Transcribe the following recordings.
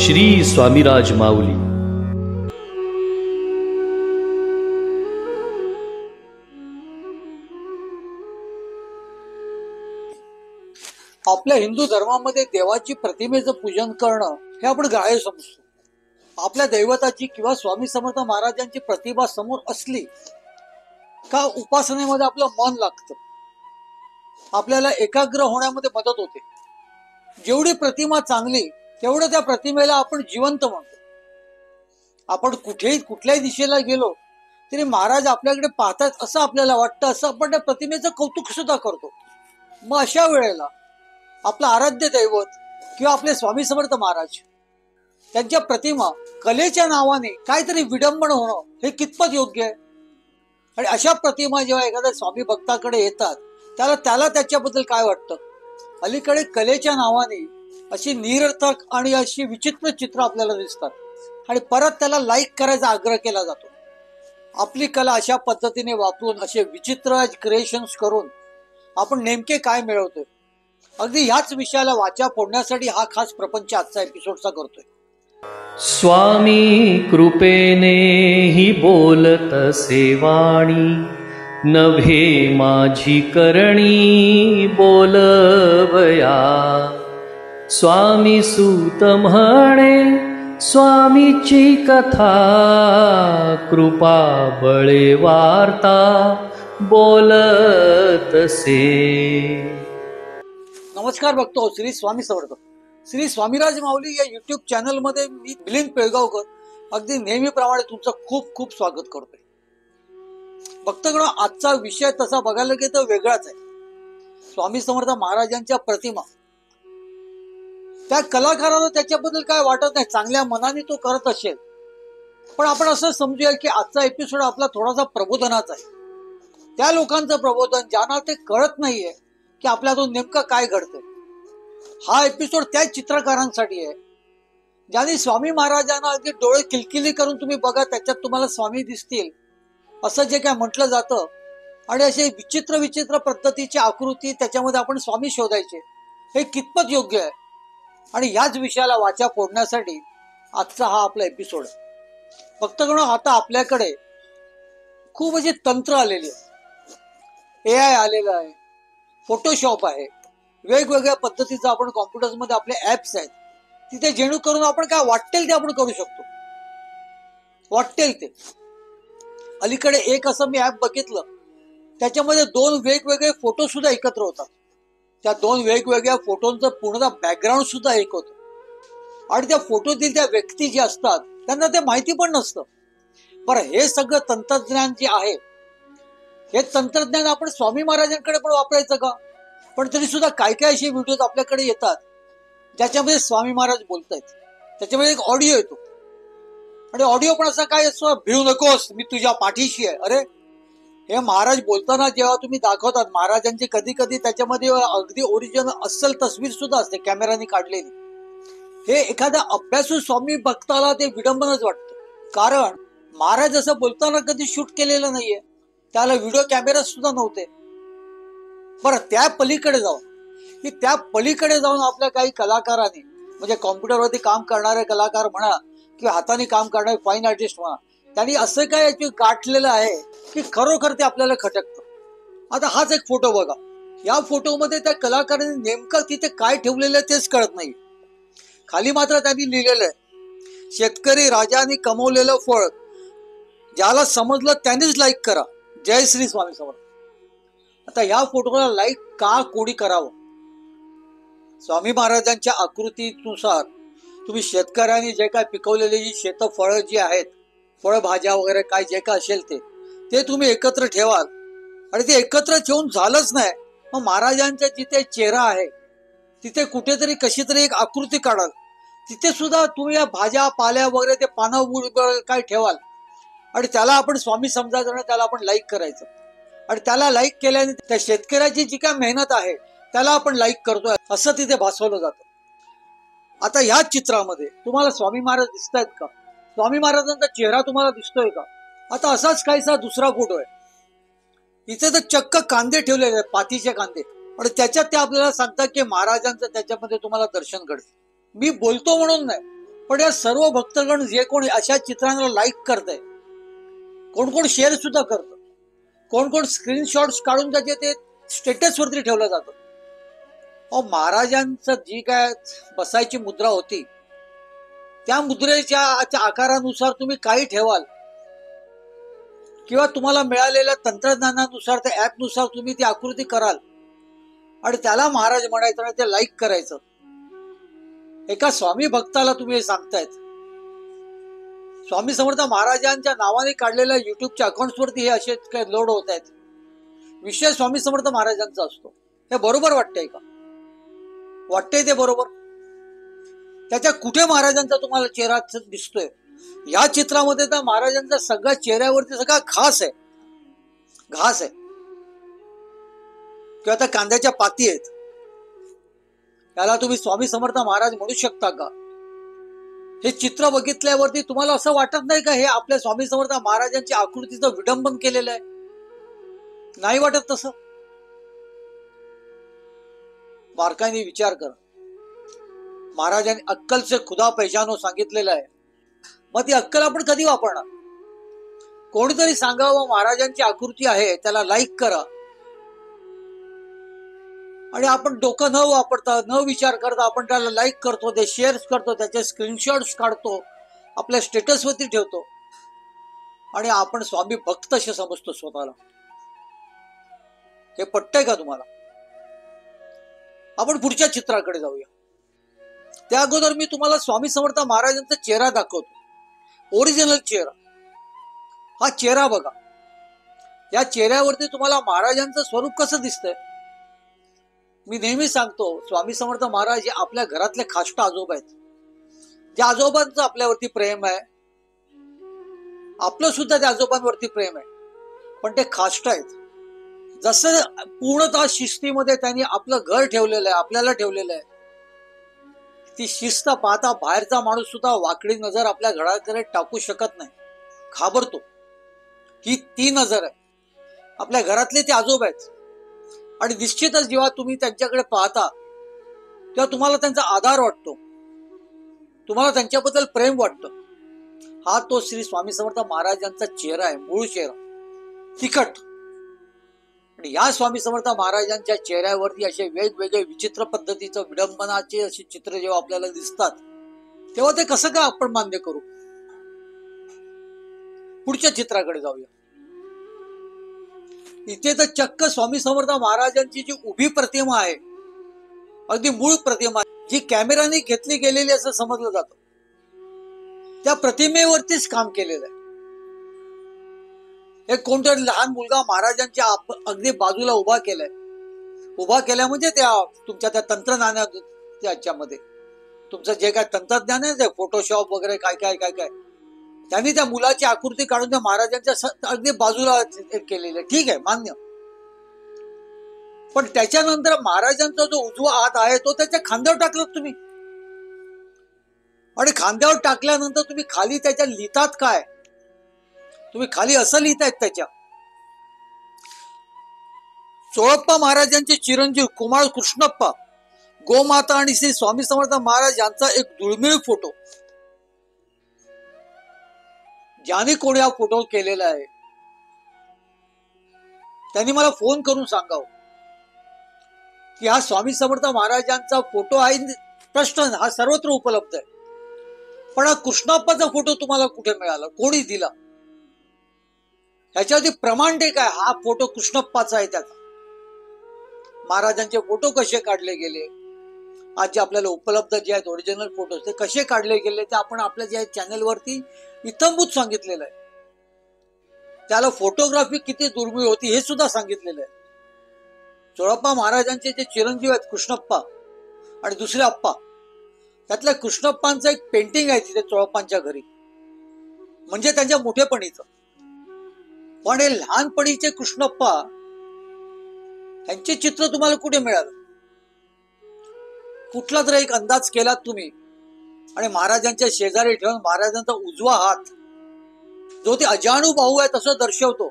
श्री स्वामीराज माऊली. आपल्या हिंदू धर्मामध्ये देवाची प्रतिमेचं पूजन करणं हे आपण ग्राह्य समजतो. आपल्या दैवताची किंवा स्वामी समर्थ महाराजांची प्रतिमा समोर असली का उपासनेमध्ये आपलं मन लागतं, आपल्याला एकाग्र होण्यामध्ये मदत होते. जेवढी प्रतिमा चांगली तेवढं त्या प्रतिमेला आपण जिवंत म्हणतो. आपण कुठल्याही दिशेला गेलो तरी महाराज आपल्याकडे पाहतात असं आपल्याला वाटतं, असं आपण त्या प्रतिमेचं कौतुक सुद्धा करतो. मग अशा वेळेला आपलं आराध्य दैवत किंवा आपले स्वामी समर्थ महाराज त्यांच्या प्रतिमा कलेच्या नावाने काहीतरी विडंबन होणं हे कितपत योग्य आहे? आणि अशा प्रतिमा जेव्हा एखाद्या स्वामी भक्ताकडे येतात त्याला त्याच्याबद्दल काय वाटतं? अलीकडे कलेच्या नावाने अशी निरर्थक आणि अशी विचित्र चित्र आपल्याला दिसतात आणि परत त्याला लाईक करायचा आग्रह केला जातो. आपली कला अशा पद्धतीने वापरून असे विचित्र क्रिएशन्स करून आपण नेमके काय मिळवतोय? अगदी ह्याच विषयाला वाचा फोडण्यासाठी हा खास प्रपंच आजचा एपिसोडचा करतोय. स्वामी कृपेने ही बोलत सेवाणी, नभे माझी करणी बोलवया. स्वामी सूत म्हणे स्वामीची कथा, कृपा बळे वार्ता बोलतसे. नमस्कार बघतो श्री स्वामी समर्थ. श्री स्वामीराज माऊली या युट्यूब चॅनल मध्ये मी मिलिंद पेळगावकर अगदी नेहमीप्रमाणे तुमचं खूप खूप स्वागत करतोय. भक्तगण, आजचा विषय तसा बघायला गेला तर वेगळाच आहे. स्वामी समर्थ महाराजांच्या प्रतिमा, त्या कलाकाराला त्याच्याबद्दल काय वाटत नाही, चांगल्या मनाने तो करत असेल. पण आपण असं समजूया की आजचा एपिसोड आपला थोडासा प्रबोधनाचा आहे. त्या लोकांचं प्रबोधन ज्यांना ते कळत नाहीये की आपल्यातून नेमकं काय घडतंय. हा एपिसोड त्या चित्रकारांसाठी आहे ज्यांनी स्वामी महाराजांना अगदी डोळे किलकिली करून तुम्ही बघा, त्याच्यात तुम्हाला स्वामी दिसतील असं जे काय म्हटलं जातं आणि असे विचित्र विचित्र पद्धतीची आकृती त्याच्यामध्ये आपण स्वामी शोधायचे, हे कितपत योग्य आहे? आणि याच विषयाला वाचा फोडण्यासाठी आजचा हा आपला एपिसोड आहे. भक्तगण, आता आपल्याकडे खूप अशी तंत्र आलेली आहे. AI आलेलं आहे, फोटोशॉप आहे, वेगवेगळ्या पद्धतीचं आपण कॉम्प्युटर्समध्ये आपले ऍप्स आहेत, तिथे जेणेकरून आपण काय वाटेल ते आपण करू शकतो. वाटेल ते. अलीकडे एक असं मी ऍप बघितलं, त्याच्यामध्ये 2 वेगवेगळे फोटो सुद्धा एकत्र होतात. त्या 2 वेगवेगळ्या फोटोंचं पूर्ण बॅकग्राऊंड सुद्धा एक होतं आणि त्या फोटोतील त्या व्यक्ती ज्या असतात त्यांना ते माहिती पण नसतं. पण हे सगळं तंत्रज्ञान जे आहे, हे तंत्रज्ञान आपण स्वामी महाराजांकडे पण वापरायचं का? पण तरी सुद्धा काय काय असे व्हिडिओज आपल्याकडे येतात ज्याच्यामध्ये स्वामी महाराज बोलतायत, त्याच्यामध्ये एक ऑडिओ येतो आणि ऑडिओ पण असा काय असतो, भिऊ नकोस मी तुझ्या पाठीशी आहे. अरे, हे महाराज बोलताना जेव्हा तुम्ही दाखवतात महाराजांची कधी कधी त्याच्यामध्ये अगदी ओरिजिनल अस्सल तस्वीर सुद्धा असते कॅमेराने काढलेली. हे एखाद्या अभ्यासू स्वामी भक्ताला ते विडंबनच वाटतं, कारण महाराज असं बोलताना कधी शूट केलेलं नाहीये, त्याला व्हिडिओ कॅमेरा सुद्धा नव्हते. बरं, त्या पलीकडे जाऊन आपल्या काही खलाकारांनी, म्हणजे कॉम्प्युटरवरती काम करणारे कलाकार म्हणा किंवा हाताने काम करणारे फाईन आर्टिस्ट म्हणा, त्यांनी असं काय याची गाठलेलं आहे की खरोखर ते आपल्याला खटकतं. आता हाच एक फोटो बघा. या फोटोमध्ये त्या कलाकारांनी नेमकं तिथे काय ठेवलेलं आहे तेच कळत नाही. खाली मात्र त्यांनी लिहिलेलं आहे, शेतकरी राजाने कमवलेलं फळ, ज्याला समजलं त्यांनीच लाईक करा, जय श्री स्वामी समर्थ. आता या फोटोला लाईक का कोणी करावं? स्वामी महाराजांच्या आकृतीनुसार तुम्ही शेतकऱ्यांनी जे काय पिकवलेली जी शेतफळं जी आहेत, फळभाज्या वगैरे काय जे काय असेल ते तुम्ही एकत्र ठेवाल आणि ते एकत्र ठेवून झालंच नाही, मग महाराजांचा जिथे चेहरा आहे तिथे कुठेतरी कशी तरी एक आकृती काढाल, तिथे सुद्धा तुम्ही या भाज्या पाल्या वगैरे ते पानं काय ठेवाल आणि त्याला आपण स्वामी समजायचं आणि त्याला आपण लाईक करायचं आणि त्याला लाईक केल्याने त्या शेतकऱ्याची जी काय मेहनत आहे त्याला आपण लाईक करतोय असं तिथे भासवलं जातं. आता ह्या चित्रामध्ये तुम्हाला स्वामी महाराज दिसत आहेत का? स्वामी महाराजांचा चेहरा तुम्हाला दिसतोय का? आता असाच काहीसा दुसरा फोटो आहे, इथे तर चक्क कांदे ठेवलेले आहेत, पातीचे कांदे, आणि त्याच्यात ते आपल्याला सांगतात की महाराजांचं त्याच्यामध्ये तुम्हाला दर्शन घडतं. मी बोलतो म्हणून नाही, पण या सर्व भक्तगण जे कोणी अशा चित्रांना लाईक करतंय, कोण कोण शेअर सुद्धा करतं, कोण कोण स्क्रीनशॉट्स काढून त्याचे ते स्टेटस वरती ठेवलं जातं. महाराजांचं जी काय बसायची मुद्रा होती, त्या मुद्रेच्या आकारानुसार तुम्ही काही ठेवाल किंवा तुम्हाला मिळालेल्या तंत्रज्ञानानुसार त्या ऍपनुसार तुम्ही ती आकृती कराल आणि त्याला महाराज म्हणायचं आणि ते लाईक करायचं. एका स्वामी भक्ताला तुम्ही हे सांगतायत. स्वामी समर्थ महाराजांच्या नावाने काढलेल्या युट्यूबच्या अकाउंट्स वरती हे असे लोड होत आहेत. विषय स्वामी समर्थ महाराजांचा असतो. हे बरोबर वाटतंय का? वाटतंय ते बरोबर? त्याच्या कुठे महाराजांचा तुम्हाला चेहरा दिसतोय? या चित्रामध्ये तर महाराजांचा सगळ्या चेहऱ्यावरती सगळा घास आहे, घास आहे किंवा त्या कांद्याच्या पाती आहेत. त्याला तुम्ही स्वामी समर्थ महाराज म्हणू शकता का? हे चित्र बघितल्यावरती तुम्हाला असं वाटत नाही का हे आपल्या स्वामी समर्थ महाराजांच्या आकृतीचं विडंबन केलेलं आहे? नाही वाटत तसं? बारकाईने विचार करा. महाराजांनी अक्कल से खुदा पहचानो सांगितलेलं आहे. मग ती अक्कल आपण कधी वापरणार? कोणीतरी सांगावं महाराजांची आकृती आहे, त्याला लाईक करा, आणि आपण डोकं न वापरता न विचार करता आपण त्याला लाईक करतो, ते शेअर करतो, त्याचे स्क्रीनशॉट्स काढतो, आपल्या स्टेटसवरती ठेवतो आणि आपण स्वामी भक्त असे समजतो स्वतःला. हे पटतंय का तुम्हाला? आपण पुढच्या चित्राकडे जाऊया. त्या अगोदर मी तुम्हाला स्वामी समर्थ महाराजांचा चेहरा दाखवतो, ओरिजिनल चेहरा. हा चेहरा बघा. या चेहऱ्यावरती तुम्हाला महाराजांचं स्वरूप कसं दिसतंय? मी नेहमी सांगतो, स्वामी समर्थ महाराज हे आपल्या घरातले खाष्ट आजोबा आहेत. ज्या आजोबांचं आपल्यावरती प्रेम आहे, आपलं सुद्धा त्या आजोबांवरती प्रेम आहे, पण ते खाष्ट आहेत. जसं पूर्णतः शिस्तीमध्ये त्यांनी आपलं घर ठेवलेलं आहे, आपल्याला ठेवलेलं आहे. ती शिस्त पाहता बाहेरचा माणूस सुद्धा वाकडी नजर आपल्या घराकडे टाकू शकत नाही, घाबरतो. ही ती नजर आहे. आपल्या घरातले ते आजोबा आहेत आणि निश्चितच जेव्हा तुम्ही त्यांच्याकडे पाहता तेव्हा तुम्हाला त्यांचा आधार वाटतो, तुम्हाला त्यांच्याबद्दल प्रेम वाटतं. हा तो श्री स्वामी समर्थ महाराजांचा चेहरा आहे, मूळ चेहरा, तिखट. आणि या स्वामी समर्थ महाराजांच्या चेहऱ्यावरती असे वेगवेगळे विचित्र पद्धतीचं विडंबनाचे असे चित्र जेव्हा आपल्याला दिसतात तेव्हा ते कसं काय आपण मान्य करू? पुढच्या चित्राकडे जाऊया. इथे तर चक्क स्वामी समर्थ महाराजांची जी उभी प्रतिमा आहे, अगदी मूळ प्रतिमा, जी कॅमेराने घेतली गेलेली असं समजलं जातं, त्या प्रतिमेवरतीच काम केलेलं आहे. एक कोणतरी लहान मुलगा महाराजांच्या अगदी बाजूला उभा केलाय. उभा केल्या म्हणजे त्या तुमच्या त्या तंत्रज्ञानाच्यामध्ये तुमचं जे काय तंत्रज्ञान आहे, ते फोटोशॉप वगैरे काय काय काय काय, त्यांनी त्या मुलाची आकृती काढून त्या महाराजांच्या अगदी बाजूला केलेली आहे. ठीक आहे, मान्य. पण त्याच्यानंतर महाराजांचा जो उजवा हात आहे तो त्याच्या खांद्यावर टाकलात तुम्ही, आणि खांद्यावर टाकल्यानंतर तुम्ही खाली त्याच्या लिहितात काय? तुम्ही खाली असं लिहितायत त्याच्या, चोळप्पा महाराजांचे चिरंजीव कुमार कृष्णप्पा, गोमाता आणि श्री स्वामी समर्थ महाराज यांचा एक दुर्मिळ फोटो. ज्याने कोणी हा फोटो केलेला आहे त्यांनी मला फोन करून सांगावं की हा स्वामी समर्थ महाराजांचा फोटो आहे. प्रश्न हा सर्वत्र उपलब्ध आहे, पण हा कृष्णप्पाचा फोटो तुम्हाला कुठे मिळाला? कोणी दिला? ह्याच्यावरती प्रमाण ते काय? हा फोटो कृष्णप्पाचा आहे. त्याचा महाराजांचे फोटो कसे काढले गेले, आज जे आपल्याला उपलब्ध जे आहेत ओरिजिनल फोटोज, ते कसे काढले गेले ते आपण आपल्या ज्या चॅनलवरती इत्थंभूत सांगितलेलं आहे. त्याला फोटोग्राफी किती दुर्मिळ होती हे सुद्धा सांगितलेलं आहे. चोळप्पा महाराजांचे जे चिरंजीव आहेत कृष्णप्पा आणि दुसरे अप्पा, त्यातल्या कृष्णप्पांचं एक पेंटिंग आहे तिथे चोळप्पांच्या घरी, म्हणजे त्यांच्या मोठेपणीचं. पण हे लहानपणीचे कृष्णप्पा यांचे चित्र तुम्हाला कुठे मिळालं? कुठला तर एक अंदाज केलात तुम्ही आणि महाराजांच्या शेजारी ठेवून महाराजांचा उजवा हात जो ते अजाणू भाऊ आहे तसं दर्शवतो,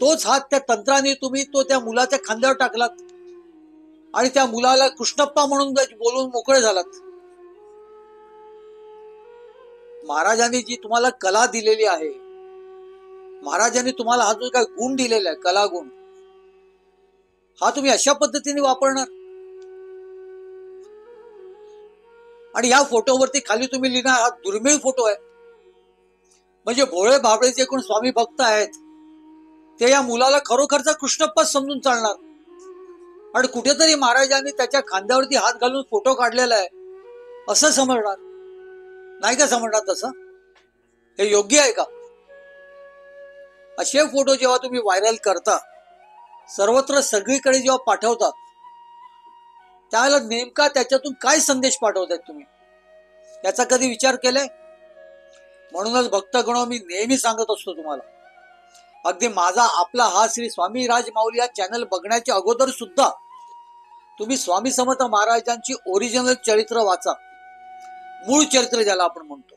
तोच हात त्या तंत्राने तुम्ही तो त्या मुलाच्या खांद्यावर टाकलात आणि त्या मुलाला कृष्णप्पा म्हणून बोलून मोकळे झालात. महाराजांनी जी तुम्हाला कला दिलेली आहे, महाराजांनी तुम्हाला हा जो काय गुण दिलेला आहे, कला गुण, हा तुम्ही अशा पद्धतीने वापरणार. आणि या फोटोवरती खाली तुम्ही लिहिणार हा दुर्मिळ फोटो आहे. म्हणजे भोळे भाबळे जे कोण स्वामी भक्त आहेत ते या मुलाला खरोखरचा कृष्णप्पा समजून चालणार. आणि कुठेतरी महाराजांनी त्याच्या खांद्यावरती हात घालून फोटो काढलेला आहे असं समजणार. नाही का समजणार? तसं हे योग्य आहे का? असे फोटो जेव्हा तुम्ही व्हायरल करता, सर्वत्र सगळीकडे जेव्हा पाठवता, त्याला नेमका त्याच्यातून काय संदेश पाठवतायत तुम्ही, याचा कधी विचार केलाय? म्हणूनच भक्तगणो, मी नेहमी सांगत असतो तुम्हाला, अगदी माझा आपला हा श्री स्वामी राजमाऊली या चॅनल बघण्याच्या अगोदर सुद्धा तुम्ही स्वामी समर्थ महाराजांची ओरिजिनल चरित्र वाचा. मूळ चरित्र ज्याला आपण म्हणतो.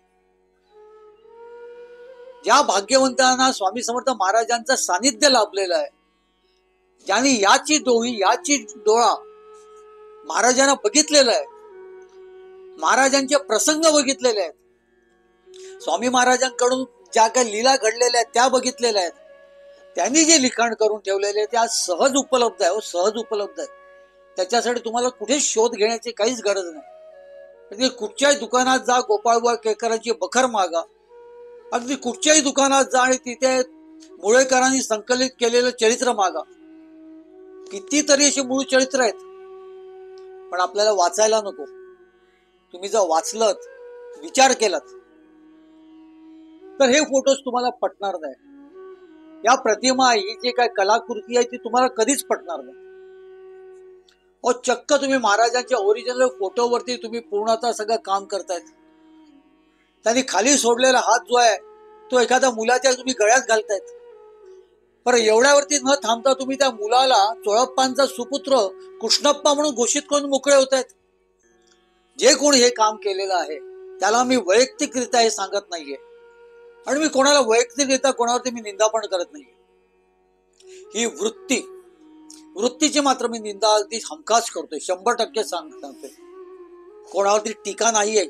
ज्या भाग्यवंतांना स्वामी समर्थ महाराजांचं सानिध्य लाभलेलं आहे, ज्यांनी याची डोळा महाराजांना बघितलेला आहे, महाराजांचे प्रसंग बघितलेले आहेत, स्वामी महाराजांकडून ज्या काही लीला घडलेल्या आहेत त्या बघितलेल्या आहेत, त्यांनी जे लिखाण करून ठेवलेले ते आज सहज उपलब्ध आहे. सहज उपलब्ध आहे. त्याच्यासाठी तुम्हाला कुठे शोध घेण्याची काहीच गरज नाही. अगदी कुठच्याही दुकानात जा, गोपाळबुवा केळकरांची बखर मागा, अगदी कुठच्याही दुकानात जा आणि तिथे मुळेकरांनी संकलित केलेलं चरित्र मागा. कितीतरी अशी मूळ चरित्र आहेत, पण आपल्याला वाचायला नको. तुम्ही जर वाचलत, विचार केलात, तर हे फोटोज तुम्हाला पटणार नाही. या प्रतिमा, ही जी काय कलाकृती आहे ती तुम्हाला कधीच पटणार नाही. चक्क तुम्ही महाराजांच्या ओरिजिनल फोटोवरती तुम्ही पूर्णतः सगळं काम करतायत. त्यांनी खाली सोडलेला हात जो आहे तो एखाद्या मुलाच्या तुम्ही गळ्यात घालतायत. पर एवढ्यावरती न थांबता तुम्ही त्या मुलाला चोळप्पांचा सुपुत्र कृष्णप्पा म्हणून घोषित करून मोकळे होत आहेत. जे कोणी हे काम केलेलं आहे त्याला मी वैयक्तिकरित्या हे सांगत नाहीये, आणि मी कोणाला वैयक्तिकरित्या कोणावरती मी निंदा पण करत नाहीये. ही वृत्तीची मात्र मी निंदा अगदी हमखास करतोय, 100% सांगतोय. कोणावरती टीका नाही आहे.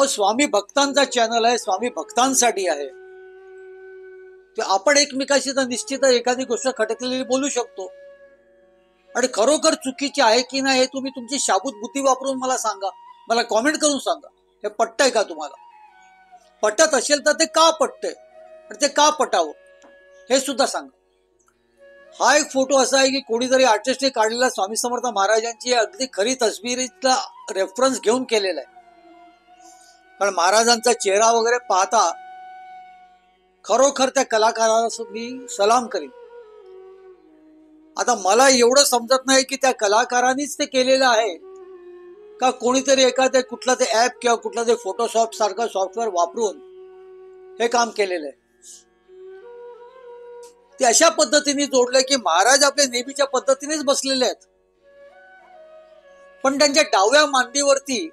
स्वामी भक्तांचा चॅनल आहे, स्वामी भक्तांसाठी आहे. आपण एकमेकाशी तर निश्चित एखादी गोष्ट खटकलेली बोलू शकतो, आणि खरोखर चुकीची आहे की नाही हे तुम्ही तुमची शाबूत बुद्धी वापरून मला सांगा, मला कॉमेंट करून सांगा. हे पटतंय का तुम्हाला? पटत असेल तर ते का पटतंय आणि ते का पटावं हे सुद्धा सांगा. हा एक फोटो असा आहे की कोणीतरी आर्टिस्टने काढलेला स्वामी समर्थ महाराजांची अगदी खरी तस्वीरीचा रेफरन्स घेऊन केलेला आहे. कारण महाराजांचा चेहरा वगैरे पाहता खरोखर त्या कलाकाराला मी सलाम करीन. आता मला एवढं समजत नाही की त्या कलाकारांनीच ते केलेलं आहे का कोणीतरी एखाद्या कुठला ते ऍप किंवा कुठला ते फोटोशॉप सारखं सॉफ्टवेअर वापरून हे काम केलेलं आहे. ते अशा पद्धतीने जोडलंय की महाराज आपल्या नेहमीच्या पद्धतीनेच बसलेले आहेत, पण त्यांच्या डाव्या मांडीवरती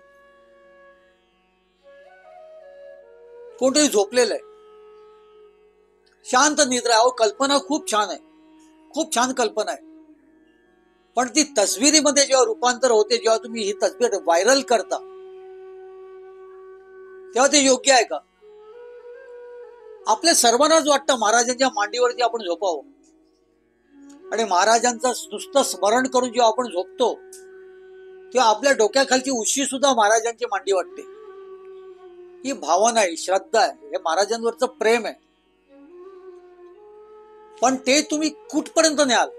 कोणतरी झोपलेलं आहे. शांत निद्रा. कल्पना खूप छान आहे, खूप छान कल्पना आहे. पण ती तस्वीरीमध्ये जेव्हा रूपांतर होते, जेव्हा तुम्ही ही तस्वीर व्हायरल करता, तेव्हा ते योग्य आहे का? आपल्या सर्वांनाच वाटतं महाराजांच्या मांडीवरती आपण झोपावं, आणि महाराजांचं नुसतं स्मरण करून जेव्हा आपण झोपतो तेव्हा आपल्या डोक्याखालची उशी सुद्धा महाराजांची मांडी वाटते. ही भावना आहे, श्रद्धा आहे, हे महाराजांवरचं प्रेम आहे. पण ते तुम्ही कुठपर्यंत न्याल?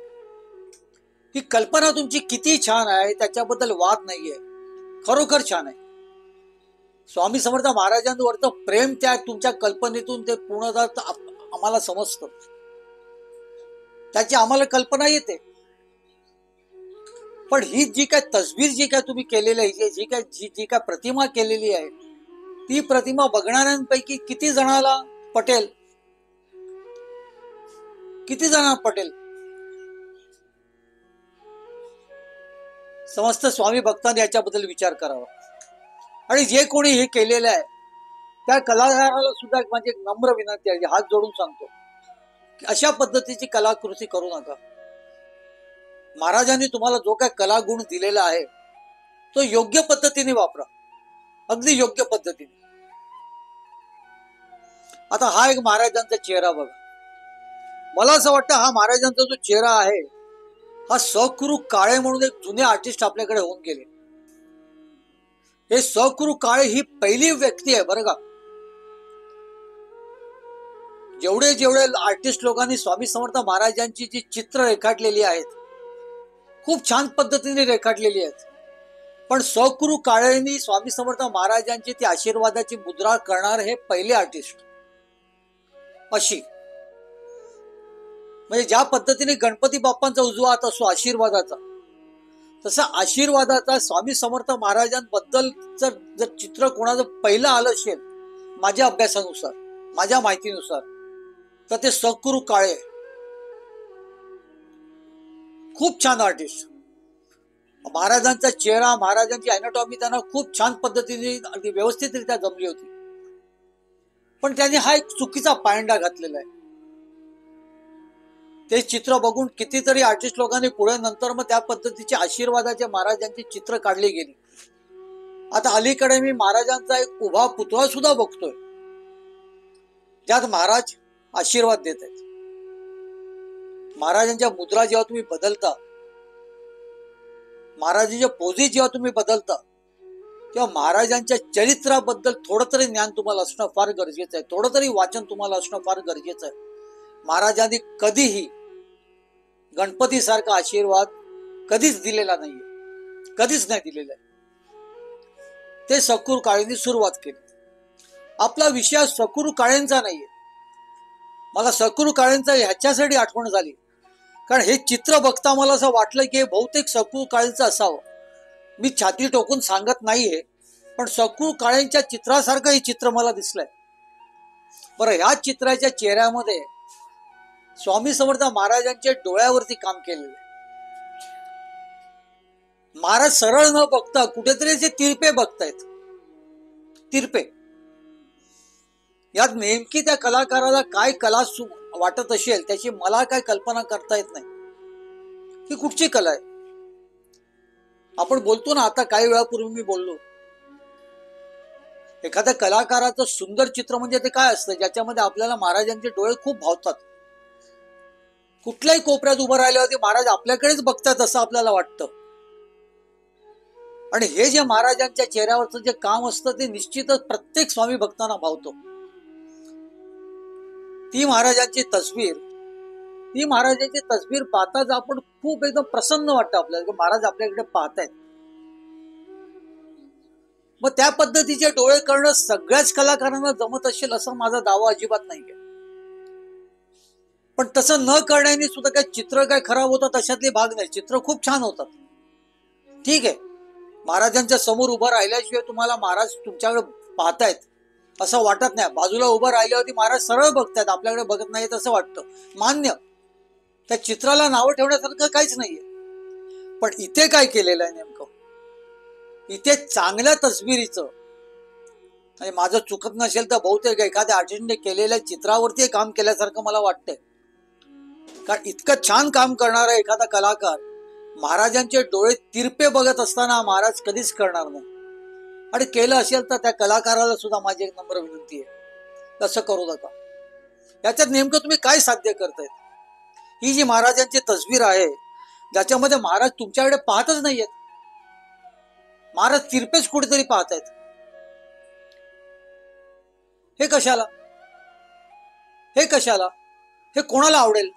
ही कल्पना तुमची किती छान आहे त्याच्याबद्दल वाद नाहीये, खरोखर छान आहे. स्वामी समर्थ महाराजांवरचं प्रेम त्या तुमच्या कल्पनेतून ते पूर्णतः आम्हाला समजतं, त्याची आम्हाला कल्पना येते. पण ही जी काय तस्वीर जी काय तुम्ही केलेली आहे, जी काय प्रतिमा केलेली आहे, ती प्रतिमा बघणाऱ्यांपैकी किती जणाला पटेल? किती जणांना पटेल? समस्त स्वामी भक्तांनी याच्याबद्दल विचार करावा. आणि जे कोणी हे केलेलं आहे त्या कलाकाराला सुद्धा माझी एक नम्र विनंती आहे, हात जोडून सांगतो की अशा पद्धतीची कलाकृती करू नका. महाराजांनी तुम्हाला जो काय कलागुण दिलेला आहे तो योग्य पद्धतीने वापरा, अगदी योग्य पद्धतीने. आता हा एक महाराजांचा चेहरा बघा. मला असं वाटतं हा महाराजांचा जो चेहरा आहे हा सकृ काळे म्हणून एक जुने आर्टिस्ट आपल्याकडे होऊन गेले. हे सकृ काळे ही पहिली व्यक्ती आहे बरं का. जेवढे जेवढे आर्टिस्ट लोकांनी स्वामी समर्थ महाराजांची जी चित्र रेखाटलेली आहेत खूप छान पद्धतीने रेखाटलेली आहेत, पण सकृ काळेंनी स्वामी समर्थ महाराजांची ती आशीर्वादाची मुद्रा करणार हे पहिले आर्टिस्ट. अशी म्हणजे ज्या पद्धतीने गणपती बाप्पांचा उजवा हात असतो आशीर्वादाचा, तसा आशीर्वादाचा स्वामी समर्थ महाराजांबद्दल जर चित्र कोणाचं पहिलं आलं असेल माझ्या अभ्यासानुसार, माझ्या माहितीनुसार, तर ते सकृ काळे. खूप छान आर्टिस्ट. महाराजांचा चेहरा, महाराजांची अॅनाटॉमी त्यांना खूप छान पद्धतीने व्यवस्थितरित्या जमली होती, पण त्यांनी हा एक चुकीचा पायंडा घातलेला आहे. ते चित्र बघून कितीतरी आर्टिस्ट लोकांनी पुढे नंतर मग त्या पद्धतीचे आशीर्वादाचे महाराजांची चित्र काढली गेली. आता अलीकडे मी महाराजांचा एक उभा पुतळा सुद्धा बघतोय ज्यात महाराज आशीर्वाद देत आहेत. महाराजांच्या मुद्रा जेव्हा तुम्ही बदलता, महाराजांच्या पोझी जेव्हा तुम्ही बदलता, तेव्हा महाराजांच्या चरित्राबद्दल थोडं तरी ज्ञान तुम्हाला असणं फार गरजेचं आहे, थोडं तरी वाचन तुम्हाला असणं फार गरजेचं आहे. महाराजांनी कधीही गणपतीसारखा आशीर्वाद कधीच दिलेला नाहीये, कधीच नाही दिलेला आहे. ते सकृ काळेंनी सुरुवात केली. आपला विषय सकृ काळेंचा नाहीये. मला सकृ काळेंचा ह्याच्यासाठी आठवण झाली कारण हे चित्र बघता मला असं वाटलं की हे बहुतेक सकृ काळेंचं असावं. मी छाती टोकून सांगत नाहीये, पण सकृ काळेंच्या चित्रासारखं हे चित्र मला दिसलंय. बरं, ह्या चित्राच्या चेहऱ्यामध्ये स्वामी समर्थ महाराजांच्या डोळ्यावरती काम केलेलं आहे. महाराज सरळ न बघता कुठेतरी जे तिरपे बघतायत, तिरपे. यात नेमकी त्या कलाकाराला काय कला वाटत असेल त्याची मला काय कल्पना करता येत नाही. ही कुठची कला आहे? आपण बोलतो ना, आता काही वेळापूर्वी मी बोललो, एखाद्या कलाकाराचं सुंदर चित्र म्हणजे ते काय असतं ज्याच्यामध्ये आपल्याला महाराजांचे डोळे खूप भावतात. कुठल्याही कोपऱ्यात उभं राहिल्यावरती महाराज आपल्याकडेच बघतात असं आपल्याला वाटतं. आणि हे जे महाराजांच्या चेहऱ्यावरचं जे काम असतं ते निश्चितच प्रत्येक स्वामी भक्तांना भावतो. ती महाराजांची तस्वीर पाहताच आपण खूप एकदम प्रसन्न वाटतं आपल्याला की महाराज आपल्याकडे पाहतायत. मग त्या पद्धतीचे डोळे करणं सगळ्याच कलाकारांना जमत असेल असं माझा दावा अजिबात नाहीये. पण तसं न करण्याने सुद्धा काय चित्र काय खराब होतात अशातले भाग नाही. चित्र खूप छान होतात. ठीक आहे, महाराजांच्या समोर उभं राहिल्याशिवाय तुम्हाला महाराज तुमच्याकडे पाहतायत असं वाटत नाही. बाजूला उभं राहिल्यावरती महाराज सरळ बघतायत, आपल्याकडे बघत नाहीत असं वाटतं. मान्य, त्या चित्राला नावं ठेवण्यासारखं काहीच नाहीये. पण इथे काय केलेलं आहे नेमकं, इथे चांगल्या तस्बिरीचं, आणि माझं चुकत नसेल तर बहुतेक एखाद्या आर्टिस्टने केलेल्या चित्रावरती काम केल्यासारखं मला वाटतंय. कारण इतकं छान काम करणारा एखादा कलाकार महाराजांचे डोळे तिरपे बघत असताना महाराज कधीच करणार नाही. आणि केलं असेल तर त्या कलाकाराला सुद्धा माझी एक नम्र विनंती आहे, तसं करू नका. याच्यात नेमकं तुम्ही काय साध्य करतायत? ही जी महाराजांची तस्वीर आहे ज्याच्यामध्ये महाराज तुमच्याकडे पाहतच नाहीयेत, महाराज तिरपेच कुठेतरी पाहतायत. हे कशाला? हे कशाला? हे कोणाला आवडेल?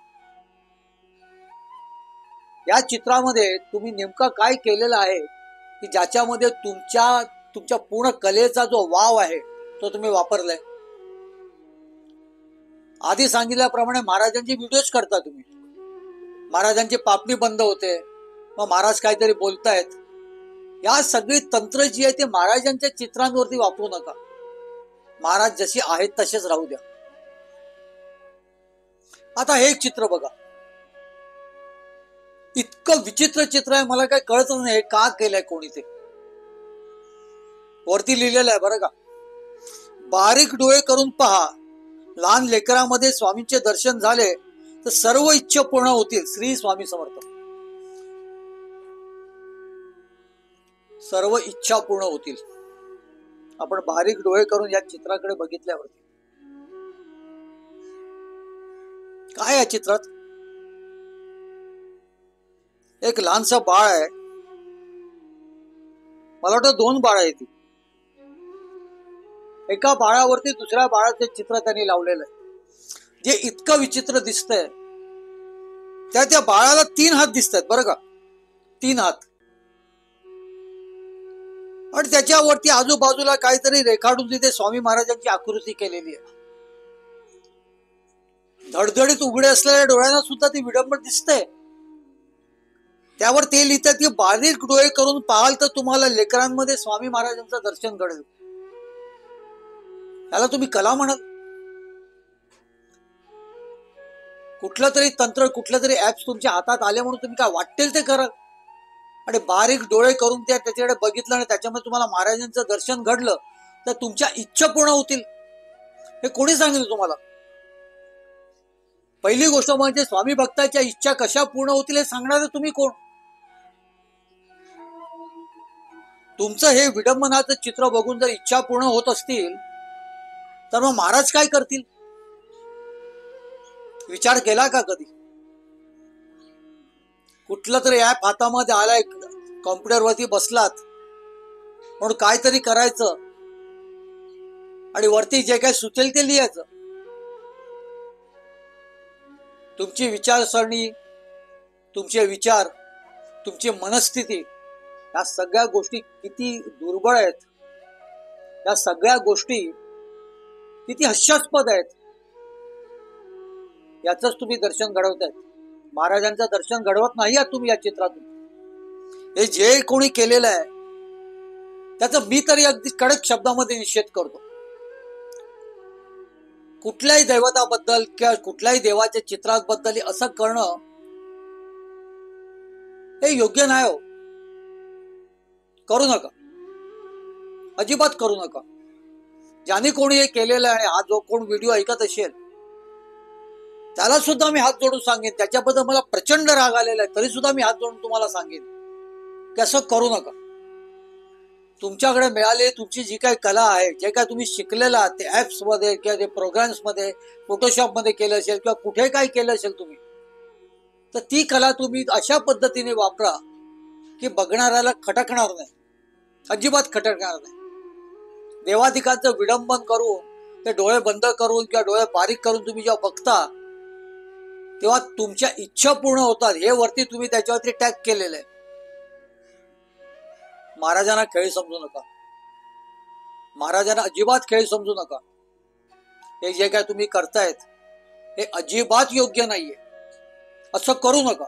या चित्रामध्ये तुम्ही नेमका काय केलेलं आहे की ज्याच्यामध्ये तुमच्या पूर्ण कलेचा जो वाव आहे तो तुम्ही वापरलाय. आधी सांगितल्याप्रमाणे महाराजांचे व्हिडिओज करता तुम्ही, महाराजांची पापणी बंद होते, मग महाराज काहीतरी बोलतायत. या सगळी तंत्र जी आहे ते महाराजांच्या चित्रांवरती वापरू नका. महाराज जशी आहेत तसेच राहू द्या. आता हे एक चित्र बघा, इतकं विचित्र चित्र आहे, मला काय कळतच नाही का केलंय कोणी. ते वरती लिहिलेलं आहे बरं का, बारीक डोळे करून पहा, लहान लेकरामध्ये स्वामींचे दर्शन झाले तर सर्व इच्छा पूर्ण होतील. श्री स्वामी समर्थ. सर्व इच्छा पूर्ण होतील. आपण बारीक डोळे करून या चित्राकडे बघितल्यावरती काय या चित्रात एक लहानसं बाळ आहे. मला वाटतं 2 बाळ आहेत. एका बाळावरती दुसऱ्या बाळाचे चित्र त्यांनी लावलेलं आहे, जे इतकं विचित्र दिसतंय. त्या बाळाला 3 हात दिसत आहेत बरं का, 3 हात. आणि त्याच्यावरती आजूबाजूला काहीतरी रेखाटून तिथे स्वामी महाराजांची आकृती केलेली आहे. धडधडीत उघडे असलेल्या डोळ्यांना सुद्धा ती विडंबन दिसते. त्यावर ते लिहितात की बारीक डोळे करून पाहाल तर तुम्हाला लेकरांमध्ये स्वामी महाराजांचं दर्शन घडेल. त्याला तुम्ही कला म्हणाल. कुठलं तरी तंत्र, कुठलं तरी ऍप्स तुमच्या हातात आले म्हणून तुम्ही काय वाटेल ते कराल. आणि बारीक डोळे करून त्याच्याकडे बघितलं आणि त्याच्यामध्ये तुम्हाला महाराजांचं दर्शन घडलं तर तुमच्या इच्छा पूर्ण होतील. हे कोणी सांगितलं तुम्हाला? पहिली गोष्ट म्हणजे स्वामी भक्ताच्या इच्छा कशा पूर्ण होतील हे सांगणारे तुम्ही कोण? तुमचं हे विडंबनाचं चित्र बघून जर इच्छा पूर्ण होत असतील तर मग महाराज काय करतील? विचार केला का कधी? कुठलं तरी ऍप हातामध्ये आलाय, कॉम्प्युटरवरती बसलात म्हणून काहीतरी करायचं आणि वरती जे काय सुचेल ते लिहायचं. तुमची विचारसरणी, तुमचे विचार, तुमची मनस्थिती या सगळ्या गोष्टी किती दुर्बळ आहेत, या सगळ्या गोष्टी किती हास्यास्पद आहेत, याच तुम्ही दर्शन घडवतायत. महाराजांचं दर्शन घडवत नाही आहात तुम्ही या चित्रातून. हे जे कोणी केलेलं आहे त्याचं मी तरी अगदी कडक शब्दामध्ये निषेध करतो. कुठल्याही दैवताबद्दल किंवा कुठल्याही देवाच्या चित्राबद्दल असं करणं हे योग्य नाही हो. करू नका, अजिबात करू नका. ज्याने कोणी हे केलेलं आहे, हा जो कोण व्हिडिओ ऐकत असेल त्याला सुद्धा मी हात जोडून सांगेन. त्याच्याबद्दल मला प्रचंड राग आलेला आहे, तरी सुद्धा मी हात जोडून तुम्हाला सांगेन की असं करू नका. तुमच्याकडे मिळाले तुमची जी काही कला आहे, जे काय तुम्ही शिकलेला आहात ते ऍप्स मध्ये किंवा ते प्रोग्राम्स मध्ये, फोटोशॉप मध्ये केलं असेल किंवा कुठे काही केलं असेल तुम्ही, तर ती कला तुम्ही अशा पद्धतीने वापरा की बघणाऱ्याला खटकणार नाही, अजिबात खटकणार नाही. देवाधिकांचं विडंबन करून ते डोळे बंद करून किंवा डोळे बारीक करून तुम्ही जेव्हा बघता तेव्हा तुमच्या इच्छा पूर्ण होतात. हे वरती तुम्ही त्याच्यावरती टॅग केलेलं आहे. महाराजांना खेळ समजू नका, महाराजांना अजिबात खेळ समजू नका. हे जे काय तुम्ही करतायत हे अजिबात योग्य नाहीये, असं करू नका.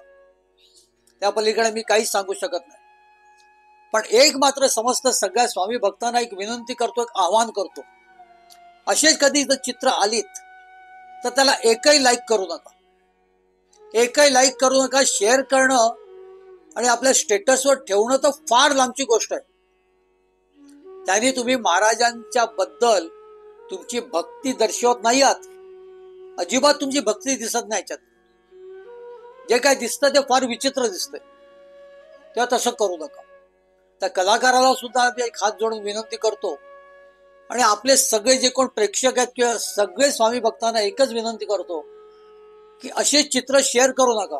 त्या पलीकडे मी काहीच सांगू शकत नाही. पण एक मात्र समस्त सगळ्या स्वामी भक्तांना एक विनंती करतो, एक आवाहन करतो. असेच कधी जर चित्र आलीत तर त्याला एकही लाईक करू नका, एकही लाईक करू नका. शेअर करणं आणि आपल्या स्टेटसवर ठेवणं तर फार लांबची गोष्ट आहे. त्याने तुम्ही महाराजांच्या बद्दल तुमची भक्ती दर्शवत नाही आहात. अजिबात तुमची भक्ती दिसत नाही. याच्यात जे काय दिसतं ते फार विचित्र दिसतंय, तेव्हा तसं करू नका. त्या कलाकाराला सुद्धा एक हात जोडून विनंती करतो आणि आपले सगळे जे कोण प्रेक्षक आहेत किंवा सगळे स्वामी भक्तांना एकच विनंती करतो की असे चित्र शेअर करू नका,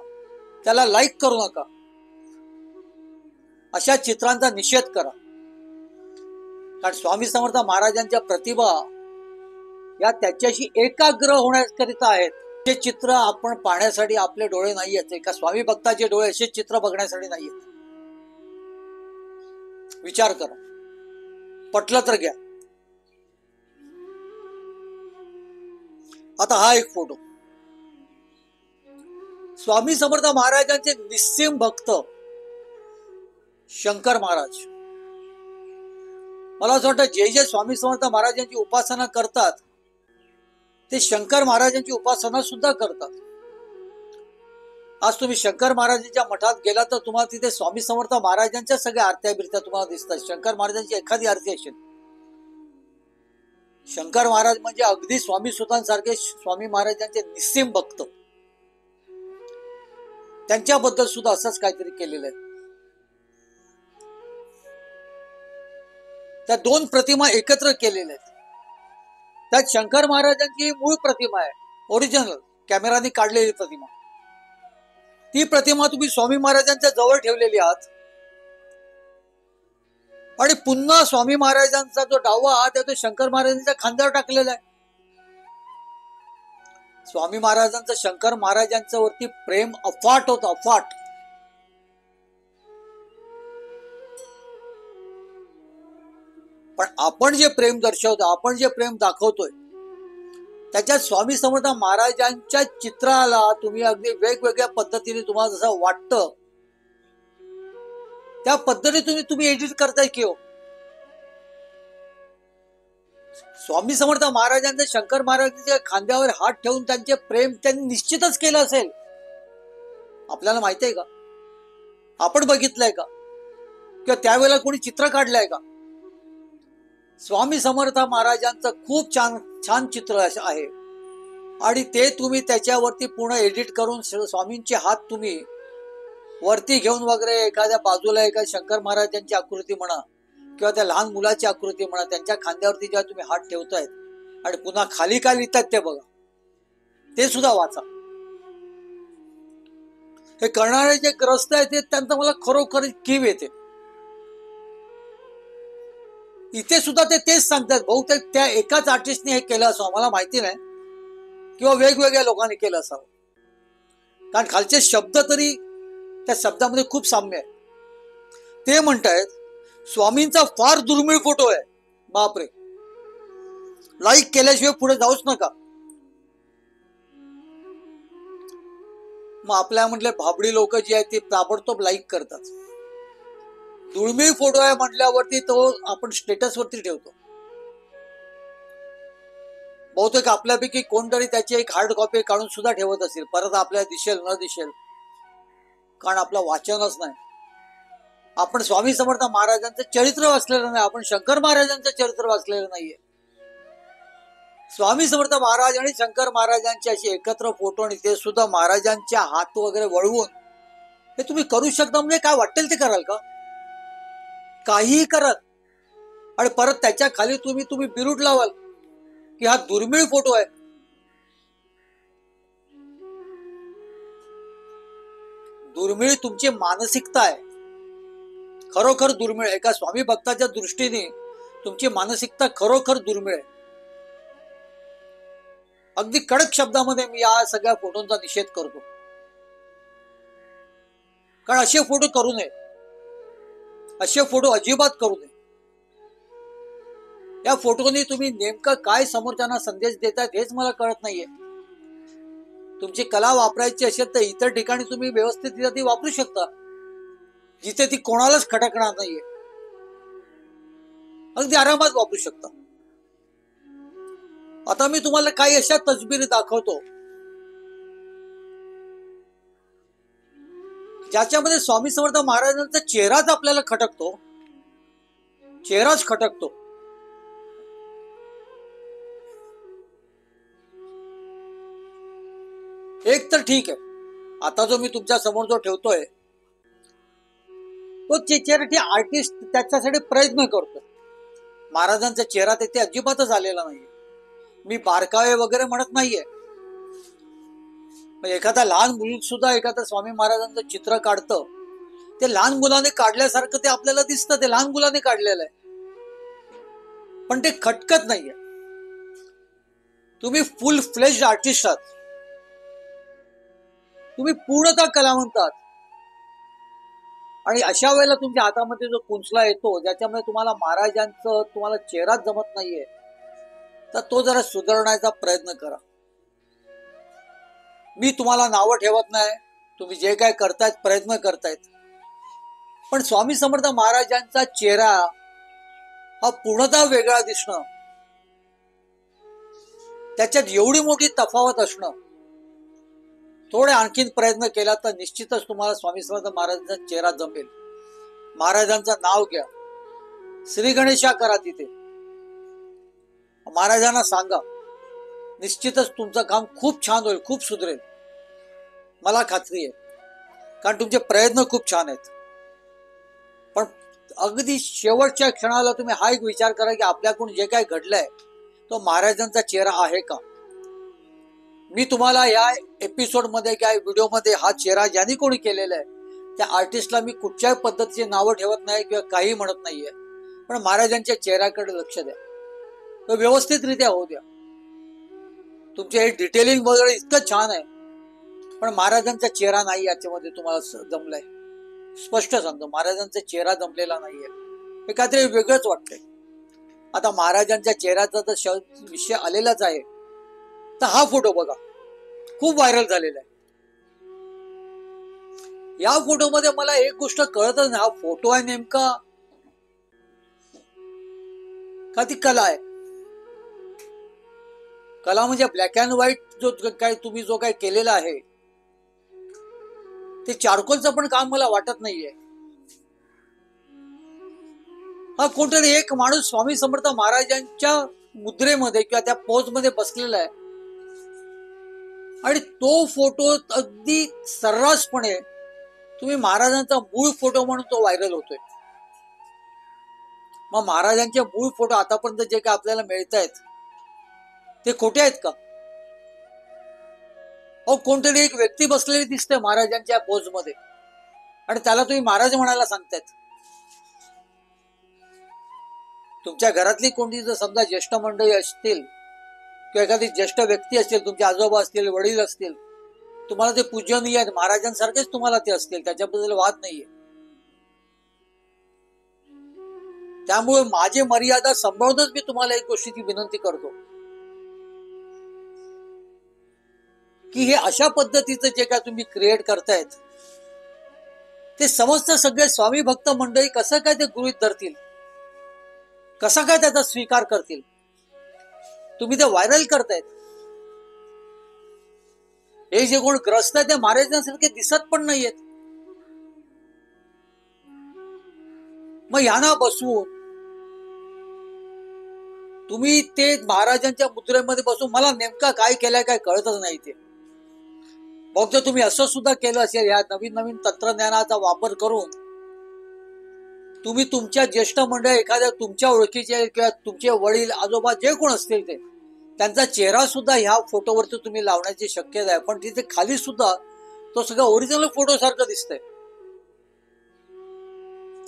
त्याला लाईक करू नका. अशा चित्रांचा निषेध करा. कारण स्वामी समर्थ महाराजांच्या प्रतिभा या त्याच्याशी एकाग्र होण्याकरिता आहेत. हे चित्र आपण पाहण्यासाठी आपले डोळे नाही आहेत, एका स्वामी भक्ताचे डोळे असे चित्र बघण्यासाठी नाही आहेत. विचार करा, पटलं तर घ्या. आता हा एक फोटो, स्वामी समर्थ महाराजांचे निस्सीम भक्त शंकर महाराज. मला असं वाटतं जे जे स्वामी समर्थ महाराजांची उपासना करतात ते शंकर महाराजांची उपासना सुद्धा करतात. आज तुम्ही शंकर महाराजांच्या मठात गेला तर तुम्हाला तिथे स्वामी समर्थ महाराजांच्या सगळ्या आरत्या बिरत्या तुम्हाला दिसतात. शंकर महाराजांची एखादी आरती असेल. शंकर महाराज म्हणजे अगदी स्वामी सुतांसारखे स्वामी महाराजांचे निस्सीम भक्त. त्यांच्याबद्दल सुद्धा असंच काहीतरी केलेलं आहे. त्या 2 प्रतिमा एकत्र केलेल्या आहेत. त्यात शंकर महाराजांची मूळ प्रतिमा आहे, ओरिजिनल, कॅमेराने काढलेली प्रतिमा, ती प्रतिमा तुम्ही स्वामी महाराजांच्या जवळ ठेवलेली आहात आणि पुन्हा स्वामी महाराजांचा जो डावा हात आहे तो शंकर महाराजांच्या खांद्यावर टाकलेला आहे. स्वामी महाराजांचं शंकर महाराजांच्या वरती प्रेम अफाट होतं, अफाट. पण आपण जे प्रेम दर्शवतो, आपण जे प्रेम दाखवतोय, त्याच्यात स्वामी समर्थ महाराजांच्या चित्राला तुम्ही अगदी वेगवेगळ्या पद्धतीने तुम्हाला जसं वाटतं त्या पद्धतीने तुम्ही एडिट करताय की हो. स्वामी समर्थ महाराजांचे शंकर महाराजांच्या खांद्यावर हात ठेवून त्यांचे प्रेम त्यांनी निश्चितच केलं असेल. आपल्याला माहिती आहे का? आपण बघितलंय का? किंवा त्यावेळेला कोणी चित्र काढलंय का? स्वामी समर्थ महाराजांचं खूप छान छान चित्र आहे आणि ते तुम्ही त्याच्यावरती पूर्ण एडिट करून स्वामींचे हात तुम्ही वरती घेऊन वगैरे एखाद्या बाजूला एखाद्या शंकर महाराजांची आकृती म्हणा किंवा त्या लहान मुलाची आकृती म्हणा, त्यांच्या खांद्यावरती जेव्हा तुम्ही हात ठेवतायत आणि पुन्हा खाली काय लिहितात ते बघा, ते सुद्धा वाचा. हे करणारे जे ग्रस्त आहेत ते त्यांचं मला खरोखर कीव येते. इथे सुद्धा ते तेच सांगतात, बहुतेक त्या एकाच आर्टिस्टने हे केलं असावं, मला माहिती नाही, किंवा वेगवेगळ्या लोकांनी केलं असावं, कारण खालचे शब्द तरी त्या शब्दामध्ये खूप साम्य आहे. ते म्हणतायत स्वामींचा फार दुर्मिळ फोटो आहे, बापरे, लाईक केल्याशिवाय पुढे जाऊच नका. मग आपल्या म्हटले भाबडी लोक जी आहेत ती ताबडतोब लाईक करतात. दुर्मिळ फोटो आहे म्हटल्यावरती तो आपण स्टेटस वरती ठेवतो. बहुतेक आपल्यापैकी कोणतरी त्याची एक हार्ड कॉपी काढून सुद्धा ठेवत असेल, परत आपल्याला दिसेल न दिसेल, कारण आपलं वाचनच नाही. आपण स्वामी समर्थ महाराजांचं चरित्र वाचलेलं नाही, आपण शंकर महाराजांचं चरित्र वाचलेलं नाहीये. स्वामी समर्थ महाराज आणि शंकर महाराजांचे असे एकत्र फोटो आणि ते सुद्धा महाराजांच्या हात वगैरे वळवून हे तुम्ही करू शकता. म्हणजे काय वाटेल ते कराल का? काहीही करत आणि परत त्याच्या खाली तुम्ही बिरूट लावाल की हा दुर्मिळ फोटो आहे. दुर्मिळ तुमची मानसिकता आहे, खरोखर दुर्मिळ. एका स्वामी भक्ताच्या दृष्टीने तुमची मानसिकता खरोखर दुर्मिळ आहे. अगदी कडक शब्दामध्ये मी या सगळ्या फोटोंचा निषेध करतो, कारण असे फोटो करू नये, असे फोटो अजिबात करू नये. या फोटोनी तुम्ही नेमकं काय समोरच्यांना संदेश देतात हेच मला कळत नाहीये. तुमची कला वापरायची असेल तर इतर ठिकाणी तुम्ही व्यवस्थित ती वापरू शकता, जिथे ती कोणालाच खटकणार नाहीये, अगदी आरामात वापरू शकता. आता मी तुम्हाला काही अशा तसबिरी दाखवतो ज्याच्यामध्ये स्वामी समर्थ महाराजांचा चेहराच आपल्याला खटकतो, चेहराच खटकतो. एक तर ठीक आहे, आता जो मी तुमच्या समोर जो ठेवतोय तो चेहरा आर्टिस्ट त्याच्यासाठी प्रयत्न करतो. महाराजांचा चेहरा तिथे अजिबातच आलेला नाहीये. मी बारकावे वगैरे म्हणत नाहीये. एखादा लहान मुल सुद्धा एखादा स्वामी महाराजांचं चित्र काढतं, ते लहान मुलाने काढल्यासारखं ते आपल्याला दिसतं, ते लहान मुलाने काढलेलं आहे, पण ते खटकत नाहीये. तुम्ही फुल फ्लेज्ड आर्टिस्ट आहात, तुम्ही पूर्णतः कलावंत आहात. आणि अशा वेळेला तुमच्या हातामध्ये जो कुंचला येतो ज्याच्यामध्ये तुम्हाला महाराजांचं तुम्हाला चेहराच जमत नाहीये, तर तो जरा सुधारण्याचा प्रयत्न करा. मी तुम्हाला नावं ठेवत नाही, तुम्ही जे काय करतायत प्रयत्न करतायत, पण स्वामी समर्थ महाराजांचा चेहरा हा पूर्णतः वेगळा दिसणं, त्याच्यात एवढी मोठी तफावत असणं, थोडे आणखीन प्रयत्न केला तर निश्चितच तुम्हाला स्वामी समर्थ महाराजांचा चेहरा जमेल. महाराजांचं नाव घ्या, श्री गणेशा करा, तिथे महाराजांना सांगा, निश्चितच तुमचं काम खूप छान होईल, खूप सुधरेल, मला खात्री आहे, कारण तुमचे प्रयत्न खूप छान आहेत. पण अगदी शेवटच्या क्षणाला तुम्ही हा एक विचार करा की आपल्याकडून जे काय घडलंय तो महाराजांचा चेहरा आहे का. मी तुम्हाला या एपिसोड मध्ये किंवा व्हिडिओ मध्ये हा चेहरा ज्यांनी कोणी केलेला आहे त्या आर्टिस्टला मी कुठच्याही पद्धतीचे नावं ठेवत नाही किंवा काही म्हणत नाहीये, पण महाराजांच्या चेहऱ्याकडे लक्ष द्या, तो व्यवस्थितरित्या होऊ द्या. तुमचे हे डिटेलिंग वगैरे इतकं छान आहे, पण महाराजांचा चेहरा नाही याच्यामध्ये तुम्हाला जमलाय. स्पष्ट सांगतो, महाराजांचा चेहरा जमलेला नाहीये, हे काहीतरी वेगळंच वाटतंय. आता महाराजांच्या चेहऱ्याचा तर विषय आलेलाच आहे, तर हा फोटो बघा, खूप व्हायरल झालेला आहे. या फोटोमध्ये मला एक गोष्ट कळतच नाही, हा फोटो आहे नेमका का ती कला आहे? कला म्हणजे ब्लॅक अँड व्हाईट जो काय तुम्ही जो काय केलेला आहे ते चारकोलचं पण काम मला वाटत नाहीये. हा कोणतरी एक माणूस स्वामी समर्थ महाराजांच्या मुद्रेमध्ये किंवा त्या पोज मध्ये बसलेला आहे आणि तो फोटो अगदी सर्रासपणे तुम्ही महाराजांचा मूळ फोटो म्हणून तो व्हायरल होतोय. मग महाराजांचे मूळ फोटो आतापर्यंत जे काय आपल्याला मिळत आहेत ते खोटे आहेत का? कोणतरी एक व्यक्ती बसलेली दिसते महाराजांच्या पोज मध्ये आणि त्याला तुम्ही महाराज म्हणायला सांगतायत. तुमच्या घरातली कोणती जर समजा ज्येष्ठ मंडळी असतील किंवा एखादी ज्येष्ठ व्यक्ती असतील, तुमचे आजोबा असतील, वडील असतील, तुम्हाला ते पूजनीय आहेत, महाराजांसारखेच तुम्हाला ते असतील, त्याच्याबद्दल वाद नाहीये. त्यामुळे माझी मर्यादा सांभाळूनच मी तुम्हाला एक गोष्टीची विनंती करतो की हे अशा पद्धतीचं जे काय तुम्ही क्रिएट करतायत ते समस्त सगळे स्वामी भक्त मंडळी कसं काय ते गृहीत धरतील, कसा काय त्याचा स्वीकार करतील? तुम्ही ते व्हायरल करतायत. हे जे कोण ग्रस्त आहे ते महाराजांसारखे दिसत पण नाहीयेत. मग यांना बसवून तुम्ही ते महाराजांच्या मुद्रेमध्ये बसून मला नेमका काय केलंय काय कळतच नाही. ते बहुतेक तुम्ही असं सुद्धा केलं असेल, या नवीन नवीन तंत्रज्ञानाचा वापर करून तुम्ही तुमच्या ज्येष्ठ मंडळ एखाद्या तुमच्या ओळखीचे किंवा तुमचे वडील आजोबा जे कोण असतील ते त्यांचा चेहरा सुद्धा ह्या फोटोवरती तुम्ही लावण्याची शक्यता आहे, पण तिथे खाली सुद्धा तो सगळं ओरिजिनल फोटो सारखं दिसतंय.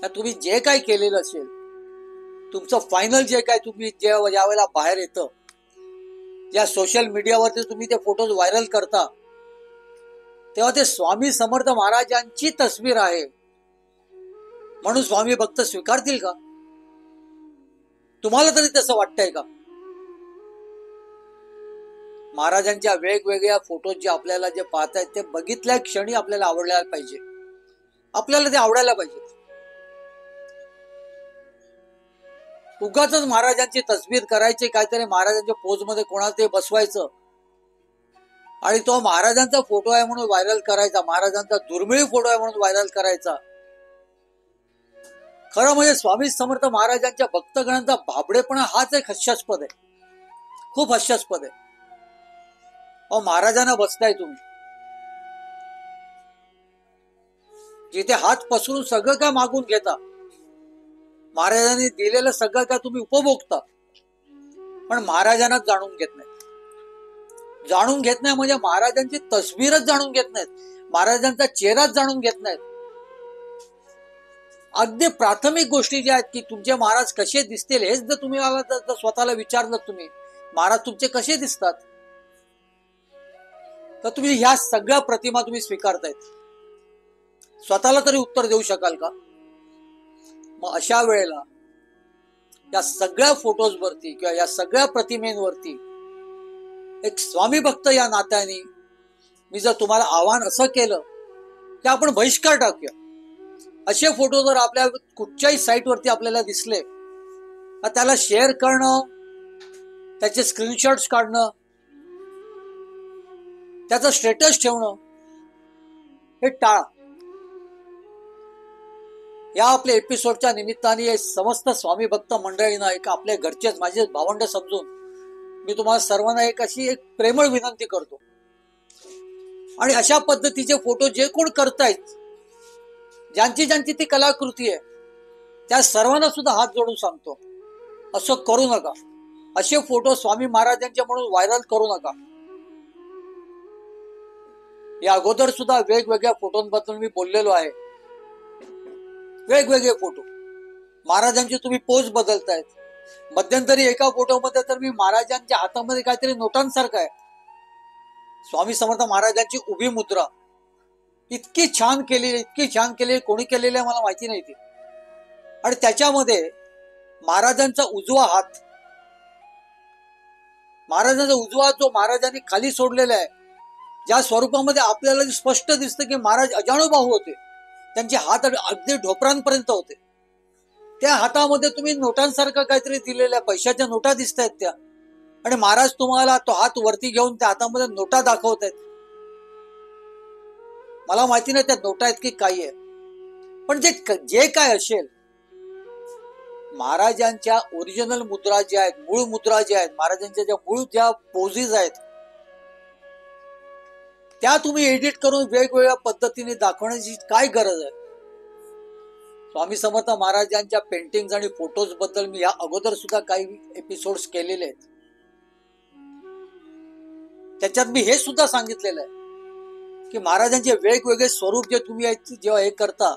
तुम्ही जे काय केलेलं असेल, तुमचं फायनल जे काय तुम्ही ज्या वेळेला बाहेर येतं, ज्या सोशल मीडियावरती तुम्ही ते फोटोज व्हायरल करता, तेव्हा ते स्वामी समर्थ महाराजांची तस्वीर आहे म्हणून स्वामी भक्त स्वीकारतील का? तुम्हाला तरी तसं वाटतंय का? महाराजांच्या वेगवेगळ्या फोटो जे आपल्याला जे पाहतायत ते बघितल्या क्षणी आपल्याला आवडायला पाहिजे, आपल्याला ते आवडायला पाहिजे. उगाच महाराजांची तस्वीर करायची, काहीतरी महाराजांच्या पोज मध्ये कोणाला ते बसवायचं आणि तो महाराजांचा फोटो आहे म्हणून व्हायरल करायचा, महाराजांचा दुर्मिळ फोटो आहे म्हणून व्हायरल करायचा. खरं म्हणजे स्वामी समर्थ महाराजांच्या भक्तगणांचा भाबडेपणा हाच एक हास्यास्पद आहे, खूप हास्यास्पद आहे. महाराजांना बसताय तुम्ही, जिथे हात पसरून सगळं काय मागून घेता, महाराजांनी दिलेलं सगळं काय तुम्ही उपभोगता, पण महाराजांना जाणून घेत नाही. जाणून घेत नाही म्हणजे महाराजांची तस्वीरच जाणून घेत नाहीत, महाराजांचा चेहराच जाणून घेत नाहीत. अगदी प्राथमिक गोष्टी ज्या आहेत की तुमचे महाराज कसे दिसतील हेच जर तुम्ही स्वतःला विचारलं, तुम्ही महाराज तुमचे कसे दिसतात, तर तुम्ही ह्या सगळ्या प्रतिमा तुम्ही स्वीकारतायत. स्वतःला तरी उत्तर देऊ शकाल का? मग अशा वेळेला या सगळ्या फोटोज वरती किंवा या सगळ्या प्रतिमेंवरती एक स्वामी भक्त या नात्याने मी जर तुम्हाला आव्हान असं केलं की आपण बहिष्कार टाकूया. असे फोटो जर आपल्या कुठच्याही साईटवरती आपल्याला दिसले तर त्याला शेअर करणं, त्याचे स्क्रीनशॉट्स काढणं, त्याचं स्टेटस ठेवणं हे टाळा. या आपल्या एपिसोडच्या निमित्ताने समस्त स्वामी भक्त मंडळींना एक आपल्या घरचेच माझे भावंड समजून मी तुम्हाला सर्वांना एक अशी एक प्रेमळ विनंती करतो. आणि अशा पद्धतीचे फोटो जे कोण करतायत, ज्यांची ज्यांची ती कलाकृती आहे, त्या सर्वांना सुद्धा हात जोडून सांगतो, असं करू नका. असे फोटो स्वामी महाराजांचे म्हणून व्हायरल करू नका. या अगोदर सुद्धा वेगवेगळ्या फोटोंबद्दल मी बोललेलो आहे. वेगवेगळे फोटो महाराजांची तुम्ही पोज बदलतायत. मध्यंतरी एका फोटोमध्ये तर मी महाराजांच्या हातामध्ये काहीतरी नोटांसारखं आहे. स्वामी समर्थ महाराजांची उभी मुद्रा इतकी छान केलेली कोणी केलेली आहे मला माहिती नाही ती. आणि त्याच्यामध्ये महाराजांचा उजवा हात, महाराजांचा उजवा हात जो महाराजांनी खाली सोडलेला आहे, ज्या स्वरूपामध्ये आपल्याला स्पष्ट दिसतं की महाराज अजाणुबाहू होते. त्यांचे हात अगदी ढोपरांपर्यंत होते. त्या हातामध्ये तुम्ही नोटांसारखं काहीतरी दिलेलं आहे, पैशाच्या नोटा दिसत आहेत त्या. आणि महाराज तुम्हाला तो हात वरती घेऊन त्या हातामध्ये नोटा दाखवत आहेत. मला माहिती नाही त्या नोटा आहेत की काही आहे, पण जे काय असेल, महाराजांच्या ओरिजिनल मुद्रा ज्या आहेत, मूळ मुद्रा ज्या आहेत, महाराजांच्या ज्या पोझिस आहेत, त्या तुम्ही एडिट करून वेगवेगळ्या पद्धतीने दाखवण्याची काय गरज आहे? स्वामी समर्थ महाराजांच्या पेंटिंग्स आणि फोटोज बद्दल मी या अगोदर सुद्धा काही एपिसोड्स केलेले आहेत. त्याच्यात मी हे सुद्धा सांगितलेलं आहे की महाराजांचे वेगवेगळे स्वरूप जे तुम्ही जेव्हा हे करता,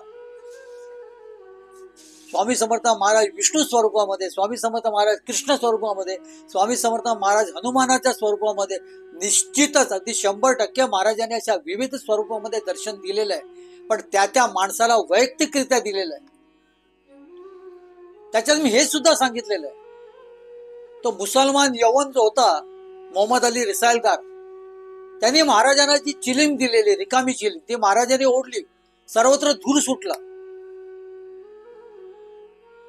स्वामी समर्थ महाराज विष्णू स्वरूपामध्ये, स्वामी समर्थ महाराज कृष्ण स्वरूपामध्ये, स्वामी समर्थ महाराज हनुमानाच्या स्वरूपामध्ये, निश्चितच अगदी 100% महाराजांनी अशा विविध स्वरूपामध्ये दर्शन दिलेलं आहे. पण त्या माणसाला वैयक्तिकरित्या दिलेलं आहे. त्याच्यात मी हे सुद्धा सांगितलेलं आहे, तो मुसलमान यवन जो होता मोहम्मद अली रिसालदार, त्यांनी महाराजांना जी चिलीम दिलेली, रिकामी चिलीम, ती महाराजांनी ओढली, सर्वत्र धूर सुटला.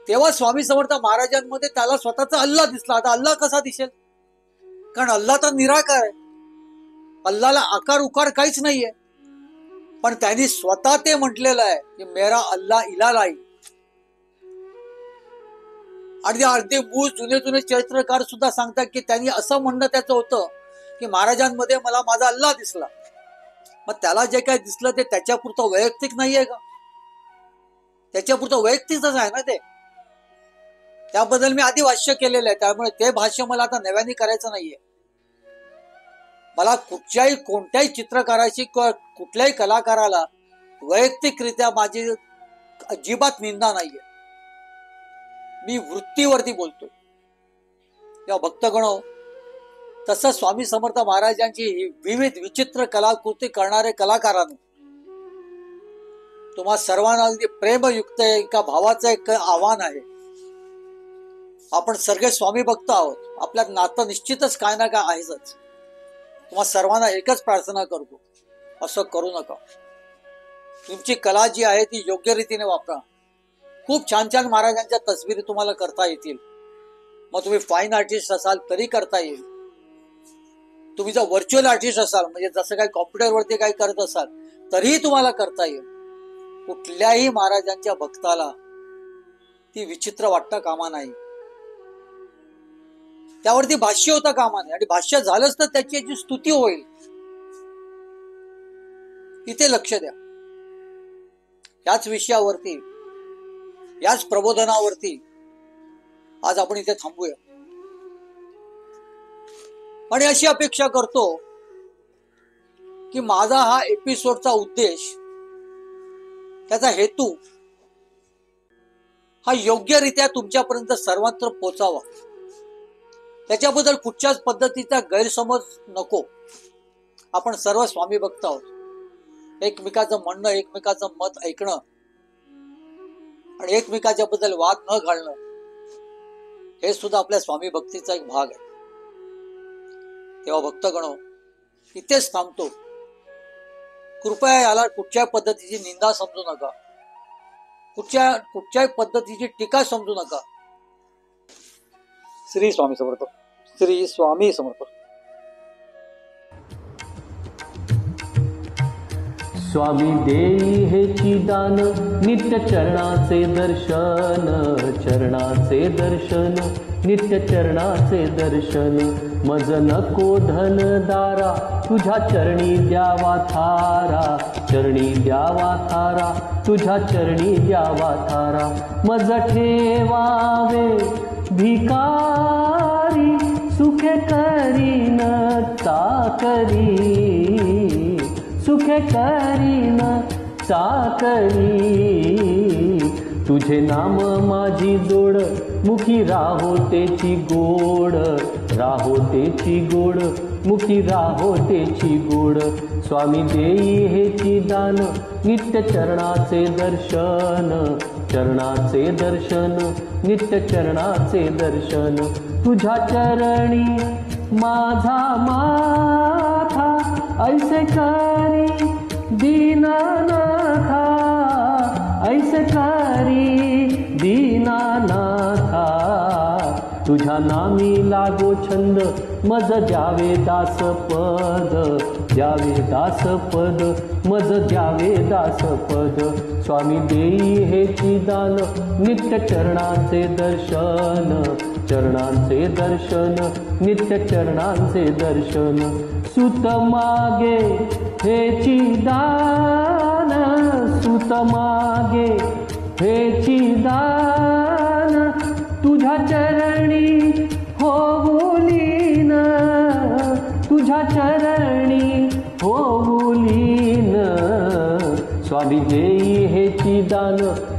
तेव्हा स्वामी समर्थ महाराजांमध्ये त्याला स्वतःचा अल्लाह दिसला. आता अल्लाह कसा दिसेल? कारण अल्लाह तर निराकार आहे, अल्लाहला आकार उकार काहीच नाहीये. पण त्यांनी स्वतः ते म्हटलेलं आहे की मेरा अल्लाह इलालाई. आणि अगदी मूळ जुने चरित्रकार सुद्धा सांगतात की त्यांनी असं म्हणणं त्याचं होतं की महाराजांमध्ये मला माझा अल्लाह दिसला. मग त्याला जे काय दिसलं ते त्याच्यापुरतं वैयक्तिक नाहीये का? त्याच्यापुरतं वैयक्तिकच आहे ना ते. त्याबद्दल मी आधी भाष्य केलेलं आहे, त्यामुळे ते भाष्य मला आता नव्याने करायचं नाहीये. मला कोणत्याही चित्रकाराची कुठल्याही कलाकाराला वैयक्तिकरित्या माझी अजिबात निंदा नाहीये. मी वृत्तीवरती बोलतोय. या भक्तगणो, तसं स्वामी समर्थ महाराजांची ही विविध विचित्र कलाकृती करणारे कलाकारांनो, तुम्हा सर्वांना अगदी प्रेमयुक्त एका भावाचं एक आव्हान आहे. आपण सगळे स्वामी भक्त आहोत, आपल्यात नातं निश्चितच काय ना काय आहेच. तुम्हा सर्वांना एकच प्रार्थना करतो, असं करू नका. तुमची कला जी आहे ती योग्य रीतीने वापरा. खूप छान छान महाराजांच्या तस्वीरी तुम्हाला करता येतील. मग तुम्ही फाईन आर्टिस्ट असाल तरी करता येईल. तुम्ही जर व्हर्च्युअल आर्टिस्ट असाल, म्हणजे जसं काही कॉम्प्युटरवरती काही करत असाल, तरीही तुम्हाला करता येईल. कुठल्याही महाराजांच्या भक्ताला ती विचित्र वाटता कामा नाही, त्यावरती भाष्य होता कामा नये. आणि भाष्य झालंच तर त्याची याची स्तुती होईल. इथे लक्ष द्या. याच विषयावरती, याच प्रबोधनावरती आज आपण इथे थांबूया. आणि अशी अपेक्षा करतो की माझा हा एपिसोडचा उद्देश, त्याचा हेतू हा योग्यरित्या तुमच्यापर्यंत सर्वत्र पोचावा. त्याच्याबद्दल कुठच्याच पद्धतीचा गैरसमज नको. आपण सर्व स्वामी भक्त आहोत. एकमेकाचं म्हणणं, एकमेकाचं मत ऐकणं आणि एकमेकाच्या बद्दल वाद न घालणं, हे सुद्धा आपल्या स्वामी भक्तीचा एक भाग आहे. तेव्हा भक्तगणो, इथेच थांबतो. कृपया याला कुठच्या पद्धतीची निंदा समजू नका, कुठच्याही पद्धतीची टीका समजू नका. श्री स्वामी समर्थ. श्री स्वामी समर्थ. स्वामी देई हेची दान, नित्य चरणाचे दर्शन, चरणाचे दर्शन, नित्य चरणाचे दर्शन. मज नको धन दारा, तुझ्या चरणी द्यावा थारा, चरणी द्यावा थारा, तुझ्या चरणी द्यावा थारा. मज ठेवावे भिकारी, सुखे करीन ता करी, सुख सुखे करीन चाकरी, तुझे नाम माझी जोड, मुखी राहो तेची गोड, राहो तेची गोड, मुखी राहो तेची गोड. स्वामी देई हेची दान, नित्य चरणाचे दर्शन, चरणाचे दर्शन, नित्य चरणाचे दर्शन. तुझ्या चरणी माझा माथा, ऐसे करी दीनानाथा, ऐसे करी दीनानाथा. तुझ्या नामी लागो छंद, मज द्यावे दास पद, द्यावे दास पद, मज द्यावे दास पद. स्वामी देई हेची दान, नित्य चरणाचे दर्शन, चरणांचे दर्शन, नित्य चरणांचे दर्शन. सुत मागे हेची दान, सुत मागे हेची दान, तुझ्या चरणी होऊलीन, तुझ्या चरणी होऊलीन. स्वामी देई हेची दान,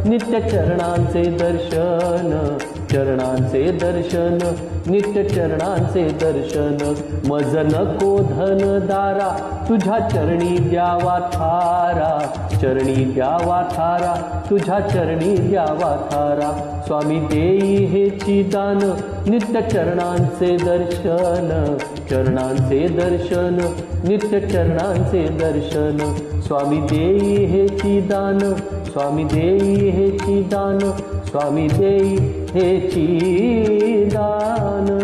नित्य चरणांचे दर्शन, चरणांचे दर्शन, नित्य चरणांचे दर्शन. मज नको धन दारा, तुझ्या चरणी द्यावा थारा, चरणी द्यावा थारा, तुझ्या चरणी द्यावा थारा. स्वामी देई हेची दान, नित्य चरणांचे दर्शन, चरणांचे दर्शन, नित्य चरणांचे दर्शन. स्वामी देई हेची दान, स्वामी देई हेची दान, स्वामी देई हेची दान.